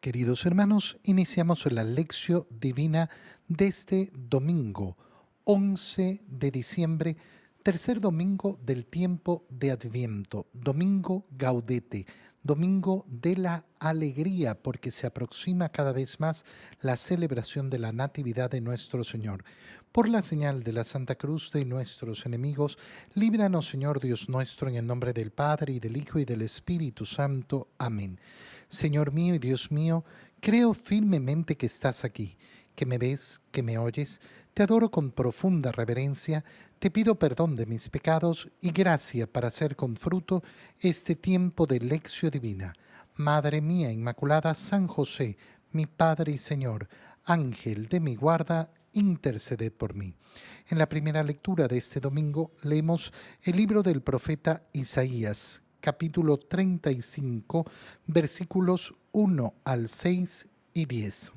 Queridos hermanos, iniciamos la lección divina de este domingo, 11 de diciembre, tercer domingo del tiempo de Adviento, domingo Gaudete, domingo de la alegría, porque se aproxima cada vez más la celebración de la Natividad de nuestro Señor. Por la señal de la Santa Cruz de nuestros enemigos, líbranos, Señor Dios nuestro, en el nombre del Padre, y del Hijo, y del Espíritu Santo. Amén. Señor mío y Dios mío, creo firmemente que estás aquí, que me ves, que me oyes. Te adoro con profunda reverencia, te pido perdón de mis pecados y gracia para hacer con fruto este tiempo de lección divina. Madre mía Inmaculada, San José, mi Padre y Señor, Ángel de mi guarda, interceded por mí. En la primera lectura de este domingo leemos el libro del profeta Isaías, capítulo 35, versículos 1 al 6 y 10.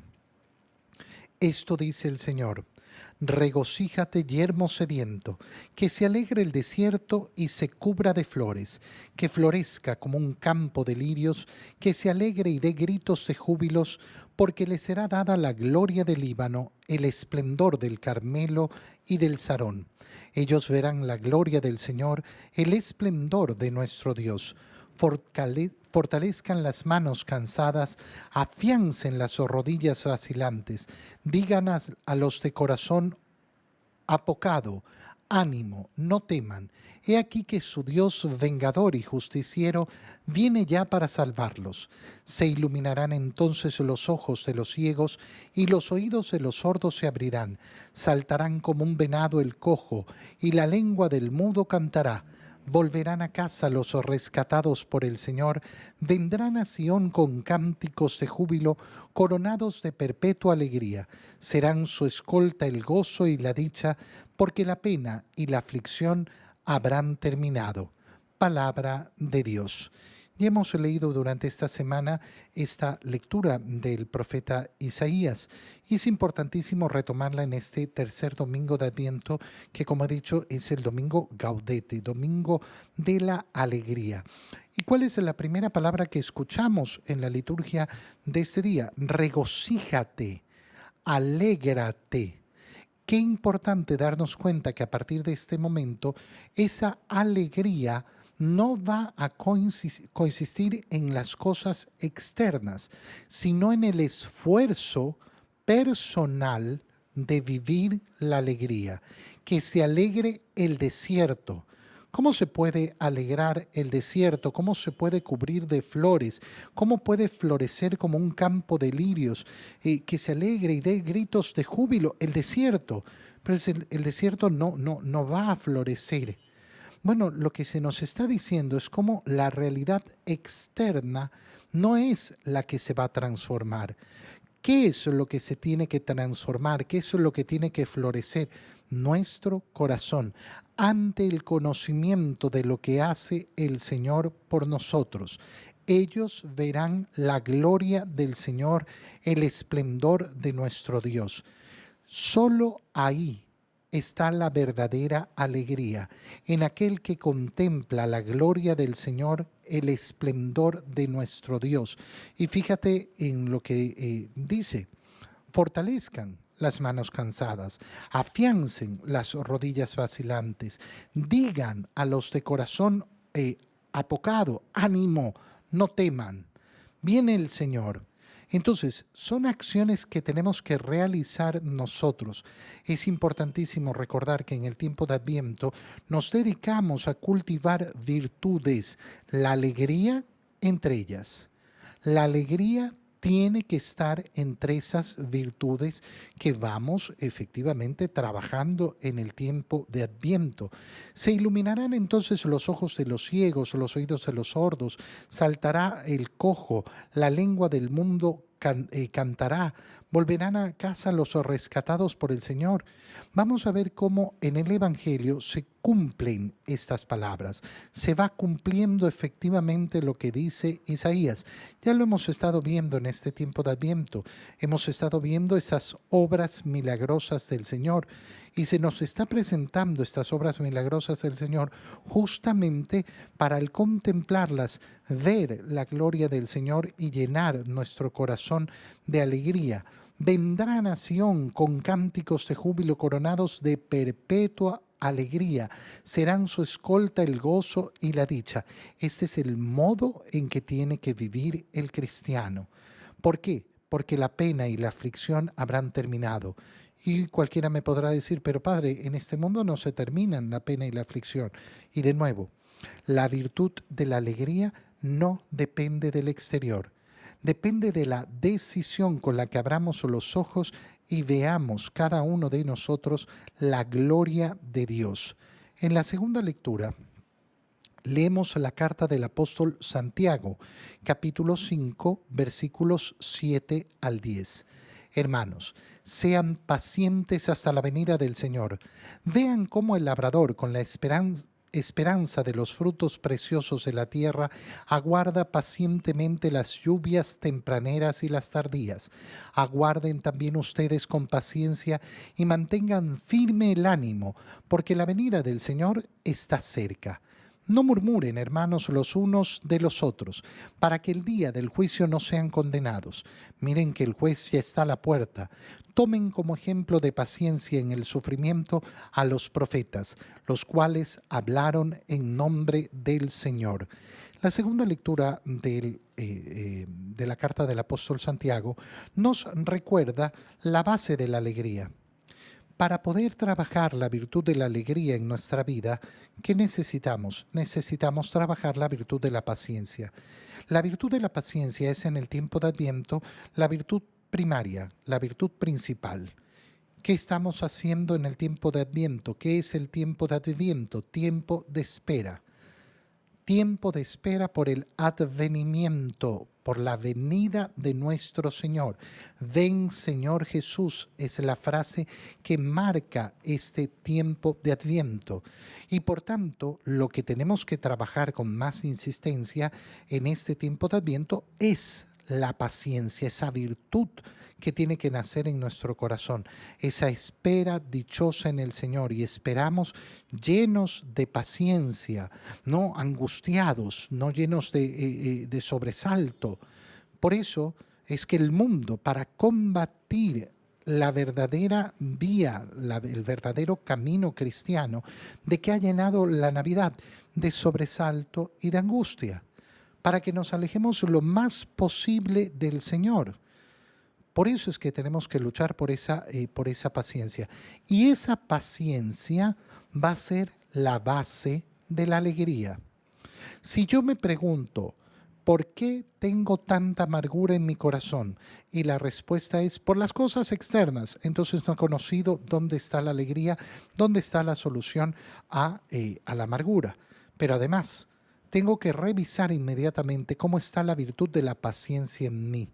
Esto dice el Señor: regocíjate, yermo sediento, que se alegre el desierto y se cubra de flores, que florezca como un campo de lirios, que se alegre y dé gritos de júbilos, porque le será dada la gloria del Líbano, el esplendor del Carmelo y del Sarón. Ellos verán la gloria del Señor, el esplendor de nuestro Dios. Fortalezcan las manos cansadas, afiancen las rodillas vacilantes, digan a los de corazón apocado: ánimo, no teman. He aquí que su Dios vengador y justiciero viene ya para salvarlos. Se iluminarán entonces los ojos de los ciegos y los oídos de los sordos se abrirán. Saltarán como un venado el cojo y la lengua del mudo cantará. Volverán a casa los rescatados por el Señor, vendrán a Sión con cánticos de júbilo, coronados de perpetua alegría. Serán su escolta el gozo y la dicha, porque la pena y la aflicción habrán terminado. Palabra de Dios. Y hemos leído durante esta semana esta lectura del profeta Isaías. Y es importantísimo retomarla en este tercer domingo de Adviento, que como he dicho es el domingo Gaudete, domingo de la alegría. ¿Y cuál es la primera palabra que escuchamos en la liturgia de este día? Regocíjate, alégrate. Qué importante darnos cuenta que a partir de este momento esa alegría no va a consistir en las cosas externas, sino en el esfuerzo personal de vivir la alegría. Que se alegre el desierto. ¿Cómo se puede alegrar el desierto? ¿Cómo se puede cubrir de flores? ¿Cómo puede florecer como un campo de lirios? Que se alegre y dé gritos de júbilo el desierto. Pero el desierto no va a florecer. Bueno, lo que se nos está diciendo es cómo la realidad externa no es la que se va a transformar. ¿Qué es lo que se tiene que transformar? ¿Qué es lo que tiene que florecer? Nuestro corazón ante el conocimiento de lo que hace el Señor por nosotros. Ellos verán la gloria del Señor, el esplendor de nuestro Dios. Solo ahí está la verdadera alegría, en aquel que contempla la gloria del Señor, el esplendor de nuestro Dios. Y fíjate en lo que dice: fortalezcan las manos cansadas, afiancen las rodillas vacilantes, digan a los de corazón apocado: ánimo, no teman, viene el Señor. Entonces, son acciones que tenemos que realizar nosotros. Es importantísimo recordar que en el tiempo de Adviento nos dedicamos a cultivar virtudes, la alegría entre ellas. La alegría tiene que estar entre esas virtudes que vamos efectivamente trabajando en el tiempo de Adviento. Se iluminarán entonces los ojos de los ciegos, los oídos de los sordos, saltará el cojo, la lengua del mundo cantará, Volverán a casa los rescatados por el Señor. Vamos a ver cómo en el Evangelio se cumplen estas palabras. Se va cumpliendo efectivamente lo que dice Isaías. Ya lo hemos estado viendo en este tiempo de Adviento. Hemos estado viendo esas obras milagrosas del Señor. Y se nos está presentando estas obras milagrosas del Señor justamente para al contemplarlas, ver la gloria del Señor y llenar nuestro corazón de alegría. Vendrá a Sión con cánticos de júbilo coronados de perpetua alegría. Serán su escolta el gozo y la dicha. Este es el modo en que tiene que vivir el cristiano. ¿Por qué? Porque la pena y la aflicción habrán terminado. Y cualquiera me podrá decir, pero padre, en este mundo no se terminan la pena y la aflicción. Y de nuevo, la virtud de la alegría no depende del exterior. Depende de la decisión con la que abramos los ojos y veamos cada uno de nosotros la gloria de Dios. En la segunda lectura, leemos la carta del apóstol Santiago, capítulo 5, versículos 7 al 10. Hermanos, sean pacientes hasta la venida del Señor. Vean cómo el labrador, con la esperanza de los frutos preciosos de la tierra, aguarda pacientemente las lluvias tempraneras y las tardías. Aguarden también ustedes con paciencia y mantengan firme el ánimo, porque la venida del Señor está cerca. No murmuren, hermanos, los unos de los otros, para que el día del juicio no sean condenados. Miren que el juez ya está a la puerta. Tomen como ejemplo de paciencia en el sufrimiento a los profetas, los cuales hablaron en nombre del Señor. La segunda lectura de la carta del apóstol Santiago nos recuerda la base de la alegría. Para poder trabajar la virtud de la alegría en nuestra vida, ¿qué necesitamos? Necesitamos trabajar la virtud de la paciencia. La virtud de la paciencia es en el tiempo de Adviento la virtud primaria, la virtud principal. ¿Qué estamos haciendo en el tiempo de Adviento? ¿Qué es el tiempo de Adviento? Tiempo de espera. Tiempo de espera por el advenimiento, por la venida de nuestro Señor. Ven, Señor Jesús, es la frase que marca este tiempo de Adviento. Y por tanto, lo que tenemos que trabajar con más insistencia en este tiempo de Adviento es la paciencia, esa virtud que tiene que nacer en nuestro corazón, esa espera dichosa en el Señor, y esperamos llenos de paciencia, no angustiados, no llenos de sobresalto. Por eso es que el mundo, para combatir la verdadera vía, el verdadero camino cristiano, de que ha llenado la Navidad de sobresalto y de angustia, para que nos alejemos lo más posible del Señor. Por eso es que tenemos que luchar por esa paciencia. Y esa paciencia va a ser la base de la alegría. Si yo me pregunto, ¿por qué tengo tanta amargura en mi corazón? Y la respuesta es por las cosas externas. Entonces no he conocido dónde está la alegría, dónde está la solución a la amargura. Pero además, tengo que revisar inmediatamente cómo está la virtud de la paciencia en mí.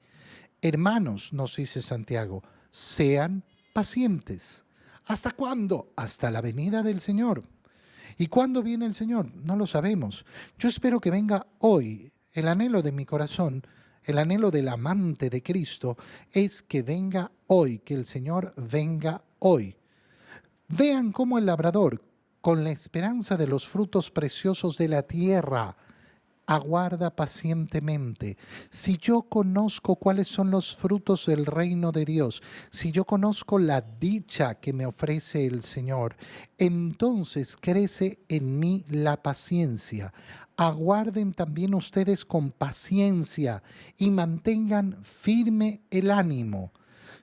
Hermanos, nos dice Santiago, sean pacientes. ¿Hasta cuándo? Hasta la venida del Señor. ¿Y cuándo viene el Señor? No lo sabemos. Yo espero que venga hoy. El anhelo de mi corazón, el anhelo del amante de Cristo, es que venga hoy, que el Señor venga hoy. Vean cómo el labrador, con la esperanza de los frutos preciosos de la tierra, aguarda pacientemente. Si yo conozco cuáles son los frutos del reino de Dios, si yo conozco la dicha que me ofrece el Señor, entonces crece en mí la paciencia. Aguarden también ustedes con paciencia y mantengan firme el ánimo.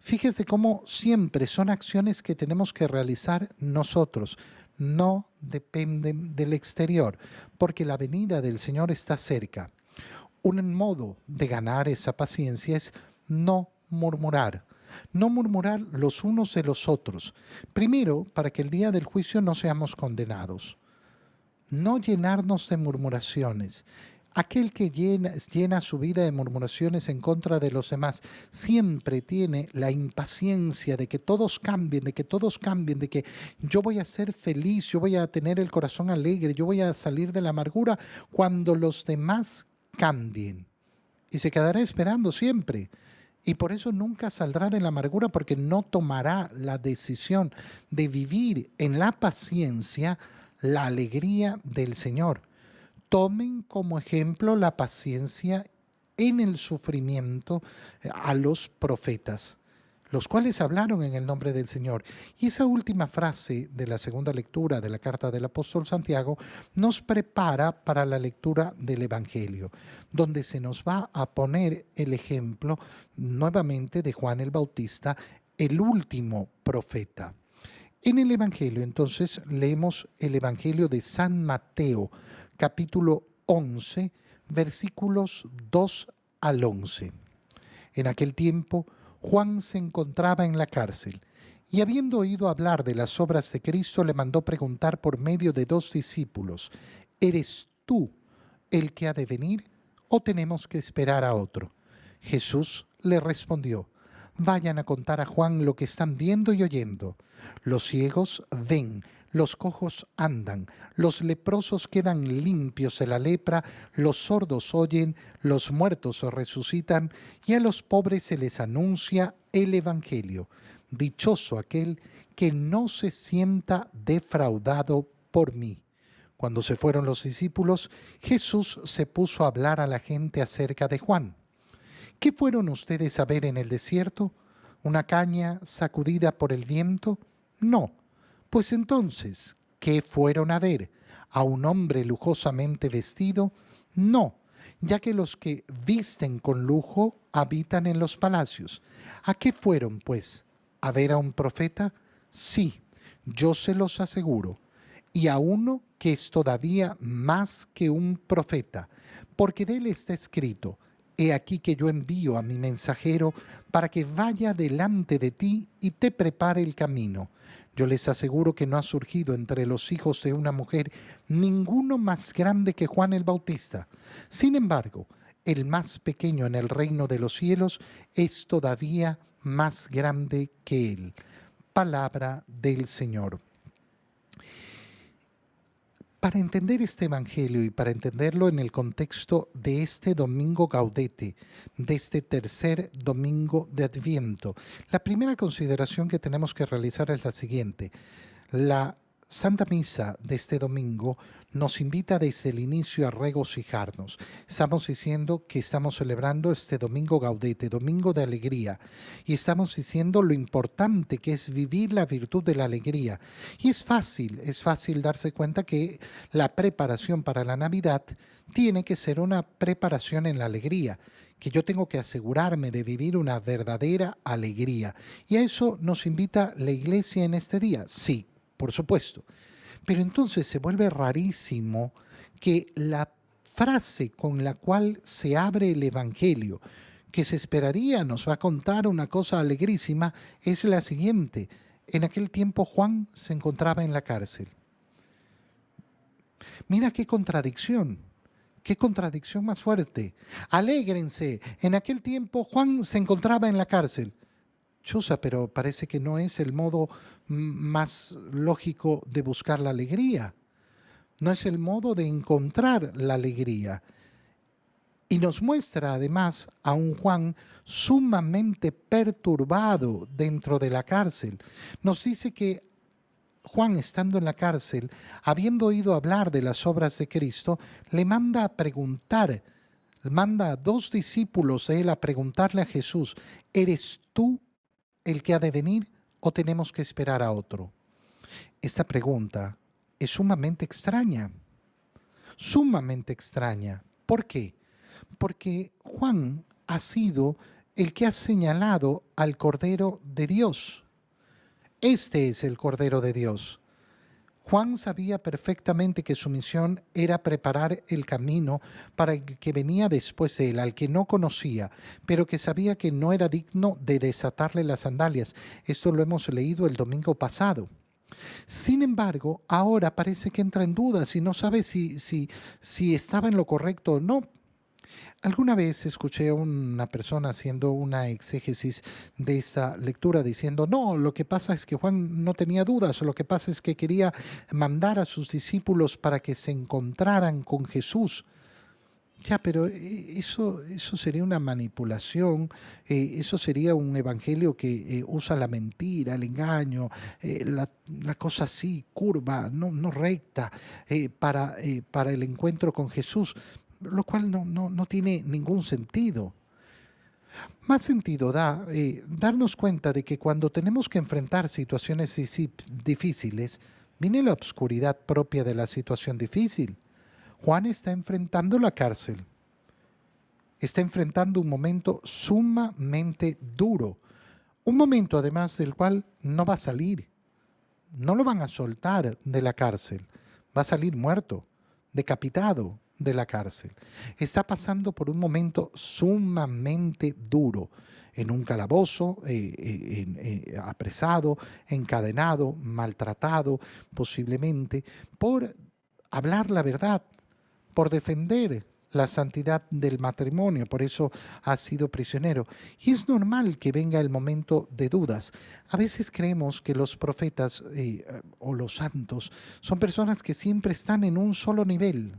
Fíjese cómo siempre son acciones que tenemos que realizar nosotros. No dependen del exterior, porque la venida del Señor está cerca. Un modo de ganar esa paciencia es no murmurar. No murmurar los unos de los otros. Primero, para que el día del juicio no seamos condenados. No llenarnos de murmuraciones. Aquel que llena su vida de murmuraciones en contra de los demás, siempre tiene la impaciencia de que todos cambien, de que todos cambien, de que yo voy a ser feliz, yo voy a tener el corazón alegre, yo voy a salir de la amargura cuando los demás cambien. Y se quedará esperando siempre. Y por eso nunca saldrá de la amargura, porque no tomará la decisión de vivir en la paciencia la alegría del Señor. Tomen como ejemplo la paciencia en el sufrimiento a los profetas, los cuales hablaron en el nombre del Señor. Y esa última frase de la segunda lectura de la carta del apóstol Santiago nos prepara para la lectura del Evangelio, donde se nos va a poner el ejemplo nuevamente de Juan el Bautista, el último profeta. En el Evangelio, entonces, leemos el Evangelio de San Mateo, capítulo 11, versículos 2 al 11. En aquel tiempo, Juan se encontraba en la cárcel y habiendo oído hablar de las obras de Cristo, le mandó preguntar por medio de 2 discípulos, ¿eres tú el que ha de venir o tenemos que esperar a otro? Jesús le respondió, vayan a contar a Juan lo que están viendo y oyendo. Los ciegos ven, los cojos andan, los leprosos quedan limpios de la lepra, los sordos oyen, los muertos resucitan y a los pobres se les anuncia el Evangelio. Dichoso aquel que no se sienta defraudado por mí. Cuando se fueron los discípulos, Jesús se puso a hablar a la gente acerca de Juan. ¿Qué fueron ustedes a ver en el desierto? ¿Una caña sacudida por el viento? No. Pues entonces, ¿qué fueron a ver? ¿A un hombre lujosamente vestido? No, ya que los que visten con lujo habitan en los palacios. ¿A qué fueron, pues? ¿A ver a un profeta? Sí, yo se los aseguro. Y a uno que es todavía más que un profeta, porque de él está escrito, he aquí que yo envío a mi mensajero para que vaya delante de ti y te prepare el camino. Yo les aseguro que no ha surgido entre los hijos de una mujer ninguno más grande que Juan el Bautista. Sin embargo, el más pequeño en el reino de los cielos es todavía más grande que él. Palabra del Señor. Para entender este Evangelio y para entenderlo en el contexto de este Domingo Gaudete, de este tercer domingo de Adviento, la primera consideración que tenemos que realizar es la siguiente. La Santa Misa de este domingo nos invita desde el inicio a regocijarnos. Estamos diciendo que estamos celebrando este Domingo Gaudete, Domingo de Alegría, y estamos diciendo lo importante que es vivir la virtud de la alegría. Y es fácil darse cuenta que la preparación para la Navidad tiene que ser una preparación en la alegría, que yo tengo que asegurarme de vivir una verdadera alegría. Y a eso nos invita la Iglesia en este día, sí, por supuesto. Pero entonces se vuelve rarísimo que la frase con la cual se abre el Evangelio, que se esperaría nos va a contar una cosa alegrísima, es la siguiente. En aquel tiempo Juan se encontraba en la cárcel. Mira qué contradicción más fuerte. Alégrense, en aquel tiempo Juan se encontraba en la cárcel. Chusa, pero parece que no es el modo más lógico de buscar la alegría. No es el modo de encontrar la alegría. Y nos muestra además a un Juan sumamente perturbado dentro de la cárcel. Nos dice que Juan, estando en la cárcel, habiendo oído hablar de las obras de Cristo, le manda a preguntar, manda a 2 discípulos de él a preguntarle a Jesús, ¿eres tú el que ha de venir o tenemos que esperar a otro? Esta pregunta es sumamente extraña. ¿Por qué? Porque Juan ha sido el que ha señalado al Cordero de Dios. Este es el Cordero de Dios. Juan sabía perfectamente que su misión era preparar el camino para el que venía después de él, al que no conocía, pero que sabía que no era digno de desatarle las sandalias. Esto lo hemos leído el domingo pasado. Sin embargo, ahora parece que entra en dudas y no sabe si estaba en lo correcto o no. Alguna vez escuché a una persona haciendo una exégesis de esta lectura diciendo, no, lo que pasa es que Juan no tenía dudas, lo que pasa es que quería mandar a sus discípulos para que se encontraran con Jesús. Ya, pero eso sería una manipulación, eso sería un evangelio que usa la mentira, el engaño, la cosa así, curva, no recta, para el encuentro con Jesús, lo cual no tiene ningún sentido. Más sentido da darnos cuenta de que cuando tenemos que enfrentar situaciones difíciles, viene la oscuridad propia de la situación difícil. Juan está enfrentando la cárcel, está enfrentando un momento sumamente duro, un momento además del cual no va a salir, no lo van a soltar de la cárcel, va a salir muerto, decapitado de la cárcel. Está pasando por un momento sumamente duro, en un calabozo, apresado, encadenado, maltratado, posiblemente, por hablar la verdad, por defender la santidad del matrimonio, por eso ha sido prisionero. Y es normal que venga el momento de dudas. A veces creemos que los profetas o los santos son personas que siempre están en un solo nivel.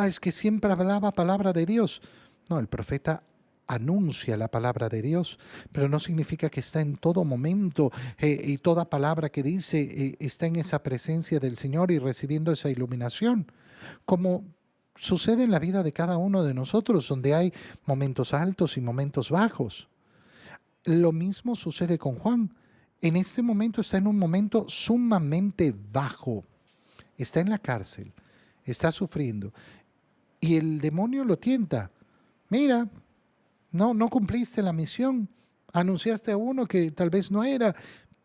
Es que siempre hablaba palabra de Dios. No, el profeta anuncia la palabra de Dios, pero no significa que está en todo momento y toda palabra que dice está en esa presencia del Señor y recibiendo esa iluminación. Como sucede en la vida de cada uno de nosotros, donde hay momentos altos y momentos bajos. Lo mismo sucede con Juan. En este momento está en un momento sumamente bajo. Está en la cárcel, está sufriendo. Y el demonio lo tienta. Mira, no cumpliste la misión. Anunciaste a uno que tal vez no era,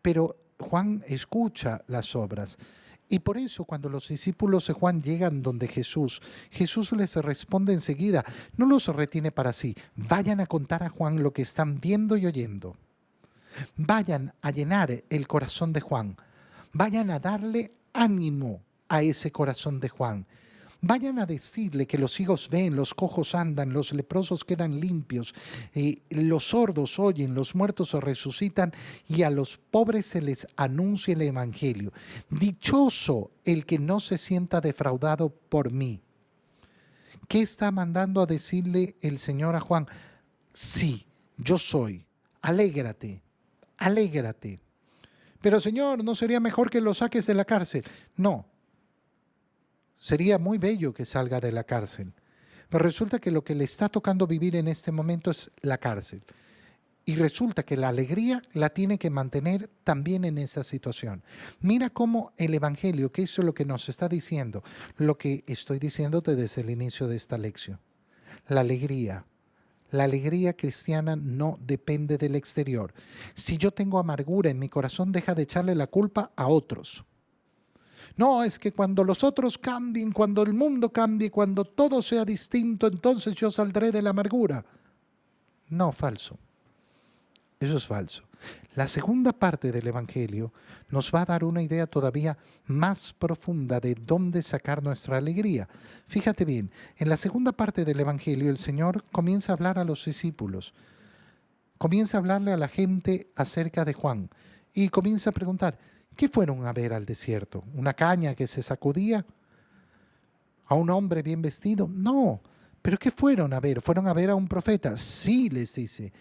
pero Juan escucha las obras. Y por eso cuando los discípulos de Juan llegan donde Jesús, Jesús les responde enseguida, no los retiene para sí, vayan a contar a Juan lo que están viendo y oyendo. Vayan a llenar el corazón de Juan, vayan a darle ánimo a ese corazón de Juan. Vayan a decirle que los ciegos ven, los cojos andan, los leprosos quedan limpios, los sordos oyen, los muertos resucitan y a los pobres se les anuncia el evangelio. Dichoso el que no se sienta defraudado por mí. ¿Qué está mandando a decirle el Señor a Juan? Sí, yo soy. Alégrate, alégrate. Pero Señor, ¿no sería mejor que lo saques de la cárcel? No. Sería muy bello que salga de la cárcel, pero resulta que lo que le está tocando vivir en este momento es la cárcel. Y resulta que la alegría la tiene que mantener también en esa situación. Mira cómo el Evangelio, que eso es lo que nos está diciendo, lo que estoy diciéndote desde el inicio de esta lección. La alegría cristiana no depende del exterior. Si yo tengo amargura en mi corazón, deja de echarle la culpa a otros. No, es que cuando los otros cambien, cuando el mundo cambie, cuando todo sea distinto, entonces yo saldré de la amargura. No, falso. Eso es falso. La segunda parte del Evangelio nos va a dar una idea todavía más profunda de dónde sacar nuestra alegría. Fíjate bien, en la segunda parte del Evangelio el Señor comienza a hablar a los discípulos, comienza a hablarle a la gente acerca de Juan y comienza a preguntar, ¿qué fueron a ver al desierto? ¿Una caña que se sacudía? ¿A un hombre bien vestido? No. ¿Pero qué fueron a ver? ¿Fueron a ver a un profeta? Sí, les dice.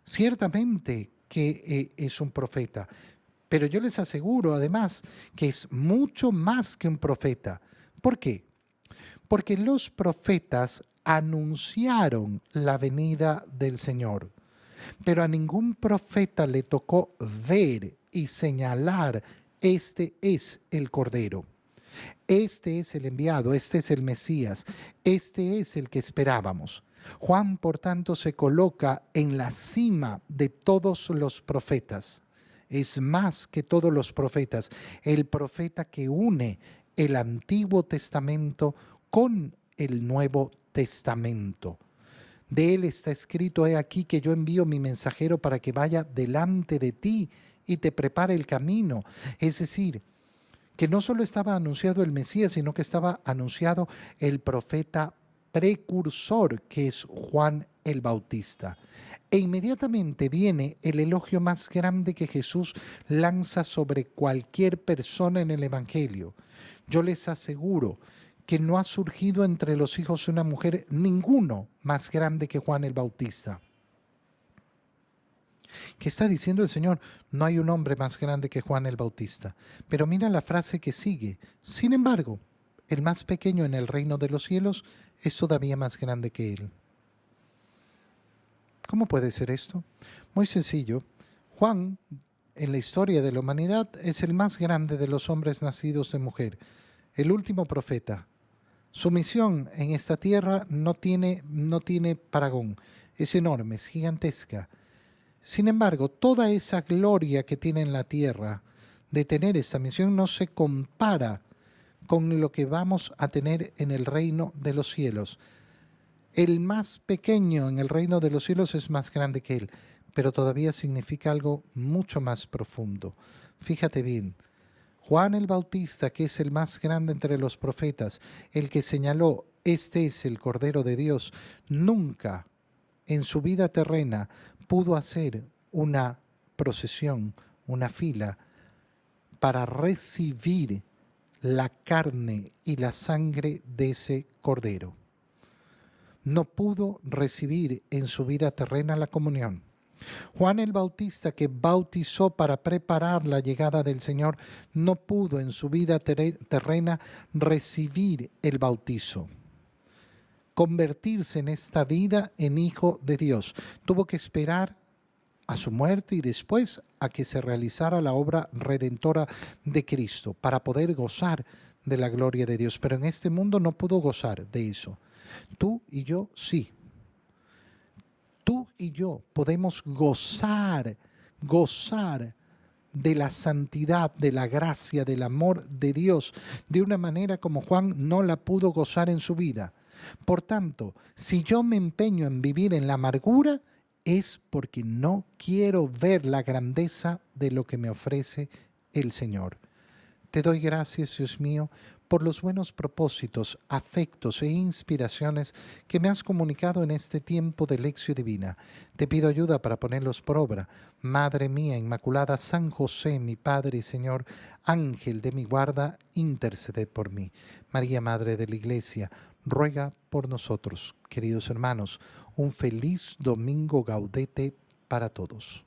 Ciertamente que es un profeta. Pero yo les aseguro además que es mucho más que un profeta. ¿Por qué? Porque los profetas anunciaron la venida del Señor. Pero a ningún profeta le tocó ver y señalar, este es el Cordero, este es el enviado, este es el Mesías, este es el que esperábamos. Juan, por tanto, se coloca en la cima de todos los profetas. Es más que todos los profetas, el profeta que une el Antiguo Testamento con el Nuevo Testamento. De él está escrito, he aquí que yo envío mi mensajero para que vaya delante de ti y te prepara el camino. Es decir, que no solo estaba anunciado el Mesías, sino que estaba anunciado el profeta precursor, que es Juan el Bautista. E inmediatamente viene el elogio más grande que Jesús lanza sobre cualquier persona en el Evangelio. Yo les aseguro que no ha surgido entre los hijos de una mujer ninguno más grande que Juan el Bautista. ¿Qué está diciendo el Señor? No hay un hombre más grande que Juan el Bautista. Pero mira la frase que sigue. Sin embargo, el más pequeño en el reino de los cielos es todavía más grande que él. ¿Cómo puede ser esto? Muy sencillo. Juan, en la historia de la humanidad, es el más grande de los hombres nacidos de mujer, el último profeta. Su misión en esta tierra no tiene parangón, es enorme, es gigantesca. Sin embargo, toda esa gloria que tiene en la tierra de tener esta misión no se compara con lo que vamos a tener en el reino de los cielos. El más pequeño en el reino de los cielos es más grande que él, pero todavía significa algo mucho más profundo. Fíjate bien, Juan el Bautista, que es el más grande entre los profetas, el que señaló, este es el Cordero de Dios, nunca en su vida terrena pudo hacer una procesión, una fila, para recibir la carne y la sangre de ese Cordero. No pudo recibir en su vida terrena la comunión. Juan el Bautista, que bautizó para preparar la llegada del Señor, no pudo en su vida terrena recibir el bautizo, convertirse en esta vida en hijo de Dios. Tuvo que esperar a su muerte y después a que se realizara la obra redentora de Cristo para poder gozar de la gloria de Dios. Pero en este mundo no pudo gozar de eso. Tú y yo sí. Tú y yo podemos gozar de la santidad, de la gracia, del amor de Dios, de una manera como Juan no la pudo gozar en su vida. Por tanto, si yo me empeño en vivir en la amargura, es porque no quiero ver la grandeza de lo que me ofrece el Señor. Te doy gracias, Dios mío, por los buenos propósitos, afectos e inspiraciones que me has comunicado en este tiempo de lección divina. Te pido ayuda para ponerlos por obra. Madre mía Inmaculada, San José, mi Padre y Señor, Ángel de mi guarda, interceded por mí. María, Madre de la Iglesia, ruega por nosotros. Queridos hermanos, un feliz domingo gaudete para todos.